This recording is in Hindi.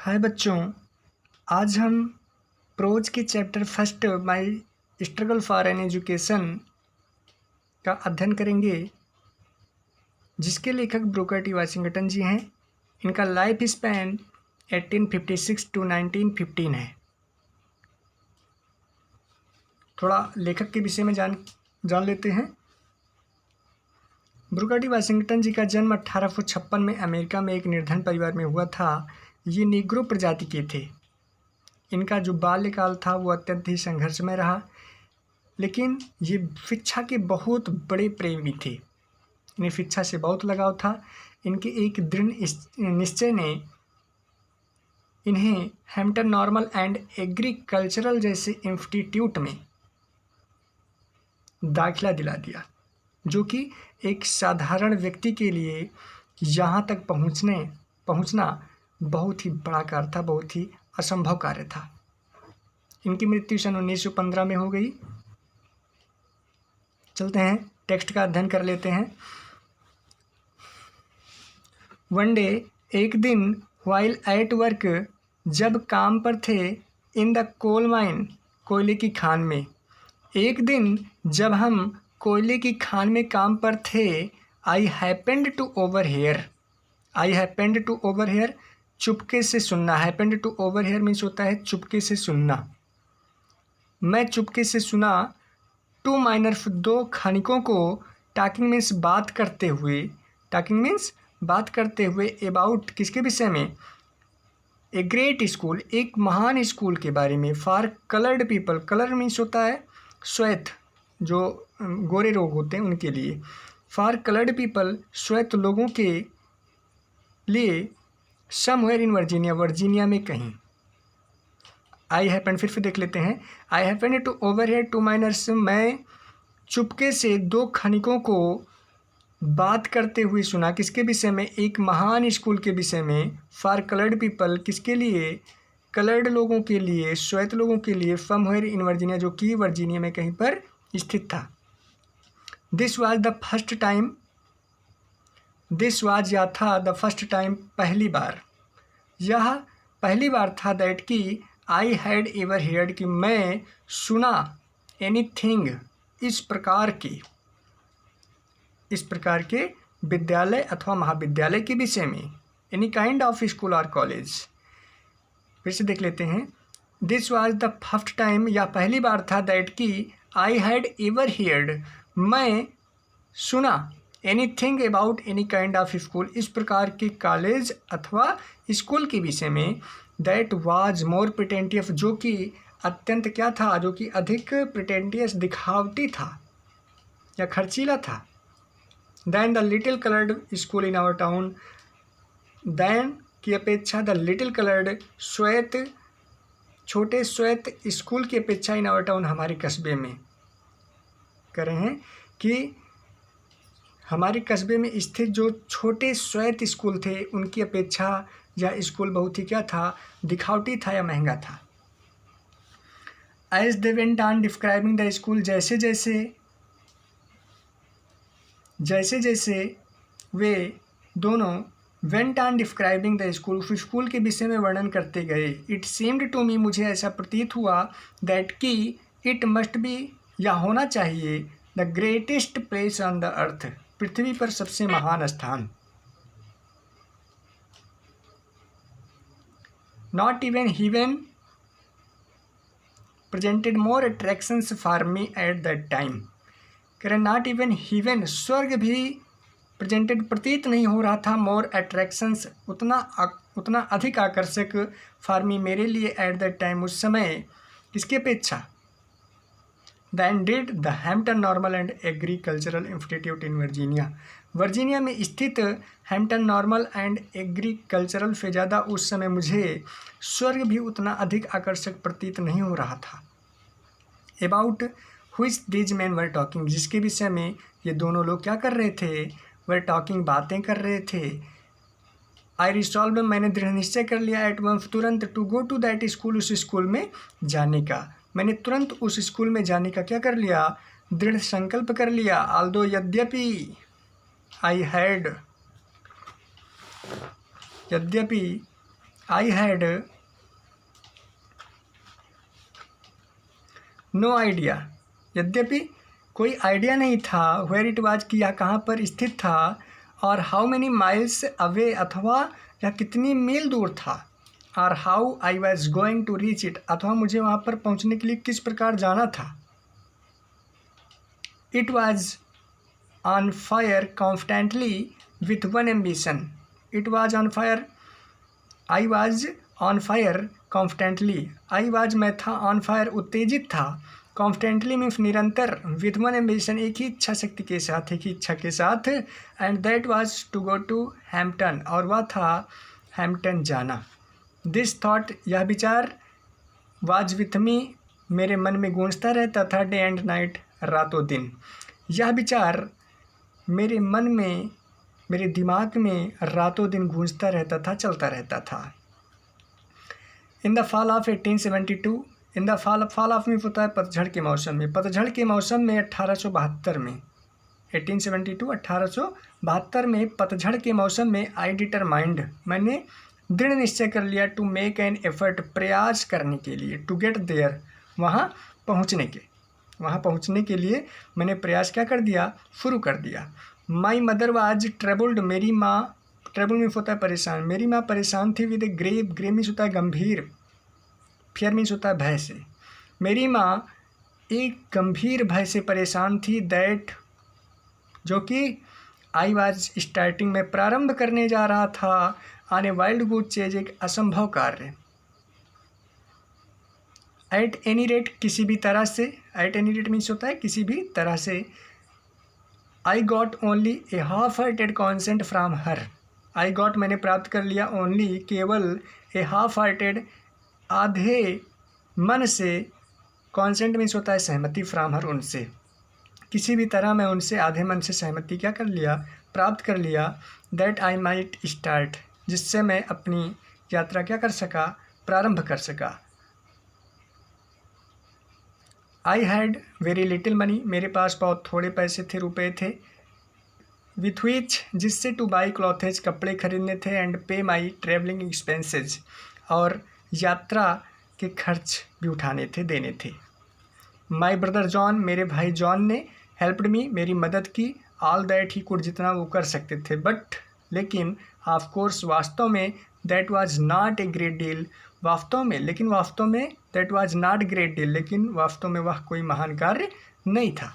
हाय बच्चों, आज हम प्रोज के chapter first my struggle for an education का अध्ययन करेंगे, जिसके लेखक ब्रूकर टी वाशिंगटन जी हैं। इनका लाइफ स्पैन 1856 टू 1915 है। थोड़ा लेखक के विषय में जान लेते हैं। ब्रूकर टी वाशिंगटन जी का जन्म 1856 में अमेरिका में एक निर्धन परिवार में हुआ था। ये नीग्रो प्रजाति के थे। इनका जो बाल्यकाल था वो अत्यंत ही संघर्षमय रहा, लेकिन ये शिक्षा के बहुत बड़े प्रेमी थे। इन्हें शिक्षा से बहुत लगाव था। इनके एक दृढ़ निश्चय ने इन्हें हैम्पटन नॉर्मल एंड एग्रीकल्चरल जैसे इंस्टीट्यूट में दाखिला दिला दिया, जो कि एक साधारण व्यक्ति के लिए यहाँ तक पहुँचना बहुत ही बड़ा कार्य था, बहुत ही असंभव कार्य था। इनकी मृत्यु सन 1915 में हो गई। चलते हैं, टेक्स्ट का अध्ययन कर लेते हैं। वन डे, एक दिन, व्हाइल एट वर्क, जब काम पर थे, इन द कोल माइन, कोयले की खान में। एक दिन जब हम कोयले की खान में काम पर थे, I happened to overhear. I happened to overhear, चुपके से सुनना। हैपेंड टू ओवरहियर मीन्स होता है चुपके से सुनना। मैं चुपके से सुना। टू माइनर्स, दो खनिकों को, टॉकिंग मीन्स बात करते हुए। टॉकिंग मीन्स बात करते हुए, अबाउट किसके विषय में? ए ग्रेट स्कूल, एक महान स्कूल के बारे में। For coloured people, colour means होता है श्वेत, जो गोरे लोग होते हैं उनके लिए। फॉर कलर्ड पीपल, श्वेत लोगों के लिए। समवेयर इन वर्जीनिया, वर्जीनिया में कहीं। आई हैपेंड, फिर देख लेते हैं। आई हैपेंड टू ओवरहियर टू माइनर्स, मैं चुपके से दो खनिकों को बात करते हुए सुना। किसके विषय में? एक महान स्कूल के विषय में। फॉर कलर्ड पीपल, किसके लिए? कलर्ड लोगों के लिए, श्वेत लोगों के लिए। समवेयर इन वर्जीनिया, जो कि वर्जीनिया में कहीं पर स्थित था। This was the first time, this was या था, द फर्स्ट टाइम पहली बार, यह पहली बार था, दैट कि आई हैड एवर हियर्ड, कि मैं सुना, एनीथिंग, इस प्रकार के विद्यालय अथवा महाविद्यालय के विषय में। एनी काइंड ऑफ स्कूल और कॉलेज। फिर से देख लेते हैं। This was the first time, यह पहली बार था, दैट कि आई हैड एवर हियर्ड, मैं सुना, anything about any kind of school, इस प्रकार के कॉलेज अथवा स्कूल के विषय में। दैट वाज मोर प्रिटेंटियस, जो कि अत्यंत क्या था? जो कि अधिक प्रिटेंटियस, दिखावटी था या खर्चीला था। Than the little coloured school in our town, than की अपेक्षा द लिटिल कलर्ड, श्वेत, छोटे श्वेत स्कूल की अपेक्षा इन आवर टाउन, हमारे कस्बे में। कह रहे हैं कि हमारे कस्बे में स्थित जो छोटे श्वेत स्कूल थे, उनकी अपेक्षा यह स्कूल बहुत ही क्या था? दिखावटी था या महंगा था। As they went on describing the school, जैसे जैसे वे दोनों went on describing the school, उस स्कूल के विषय में वर्णन करते गए। इट सीम्ड टू मी, मुझे ऐसा प्रतीत हुआ, दैट कि इट मस्ट बी, या होना चाहिए, the greatest place on the earth, पृथ्वी पर सबसे महान स्थान। Not even heaven presented more attractions for me at that time। कह रहे नॉट इवन heaven, स्वर्ग भी प्रेजेंटेड, प्रतीत नहीं हो रहा था, मोर अट्रैक्शंस, उतना अधिक आकर्षक, फॉर मी, मेरे लिए, एट दैट टाइम, उस समय, किसकी अपेक्षा? Than did the Hampton Normal and Agricultural Institute in Virginia, Virginia में स्थित हैम्पटन नॉर्मल एंड एग्रीकल्चरल से ज़्यादा उस समय मुझे स्वर्ग भी उतना अधिक आकर्षक प्रतीत नहीं हो रहा था। About which these man were talking, जिसके विषय में ये दोनों लोग क्या कर रहे थे? वर टॉकिंग, बातें कर रहे थे। आई रिसॉल्व, मैंने दृढ़ निश्चय कर लिया, एट वंस, तुरंत, to go to that school, उस स्कूल में जाने का। मैंने तुरंत उस स्कूल में जाने का क्या कर लिया? दृढ़ संकल्प कर लिया। आल्दो, यद्यपि, आई हैड, यद्यपि आई हैड नो आइडिया, यद्यपि कोई आइडिया नहीं था, वेयर इट वाज कि यह कहाँ पर स्थित था, और हाउ मैनी माइल्स अवे अथवा यह कितनी मील दूर था, और how I was going to reach it अथवा मुझे वहाँ पर पहुँचने के लिए किस प्रकार जाना था। It was on fire constantly with one ambition, it was on fire, I was on fire constantly, I was मैं था, ऑन फायर उत्तेजित था, कॉन्स्टेंटली मीन्स निरंतर, विथ वन एम्बिशन एक ही इच्छा शक्ति के साथ, एक ही इच्छा के साथ, and that was to go to Hampton, और वह था हैम्पटन जाना। दिस थॉट यह विचार, वाज विथ मी मेरे मन में गूंजता रहता था, डे एंड नाइट रातों दिन, यह विचार मेरे मन में, मेरे दिमाग में रातों दिन गूंजता रहता था, चलता रहता था। In the fall of 1872, in the fall of में होता है पतझड़ के मौसम में, पतझड़ के मौसम में 1872 में, 1872 1872 में पतझड़ के मौसम में, आई डिटरमाइंड मैंने दृढ़ निश्चय कर लिया, टू मेक एन एफर्ट प्रयास करने के लिए, टू गेट देयर वहाँ पहुँचने के लिए मैंने प्रयास क्या कर दिया, शुरू कर दिया। माई मदर वाज ट्रेबल्ड, मेरी माँ, ट्रेबल मीन्स होता है परेशान, मेरी माँ परेशान थी, with a grave, grave means होता है गंभीर, फियर मीन्स होता है भय से, मेरी माँ एक गंभीर भय से परेशान थी, दैट जो कि आई वाज स्टार्टिंग में प्रारंभ करने जा रहा था, on a wild goose chase एक असंभव कार्य, एट एनी रेट किसी भी तरह से, एट एनी रेट मीन्स होता है किसी भी तरह से, I got only a half hearted consent from her, I got मैंने प्राप्त कर लिया, ओनली केवल, ए हाफ हार्टेड आधे मन से, कॉन्सेंट मीन्स होता है सहमति, फ्राम हर उनसे, किसी भी तरह मैं उनसे आधे मन से सहमति क्या कर लिया, प्राप्त कर लिया, दैट आई माइट स्टार्ट जिससे मैं अपनी यात्रा क्या कर सका, प्रारंभ कर सका। I had very little money, मेरे पास बहुत थोड़े पैसे थे, रुपए थे, विथ विच जिससे टू बाई क्लॉथेज कपड़े खरीदने थे, एंड पे माई ट्रेवलिंग एक्सपेंसेज और यात्रा के खर्च भी उठाने थे, देने थे। माई ब्रदर जॉन, मेरे भाई जॉन ने, हेल्प्ड मी मेरी मदद की, ऑल दैट ही कुड जितना वो कर सकते थे, बट लेकिन ऑफ कोर्स वास्तव में, that was not a great deal, वास्तव में लेकिन वास्तव में, that was not great deal लेकिन वास्तव में वह कोई महान कार्य नहीं था।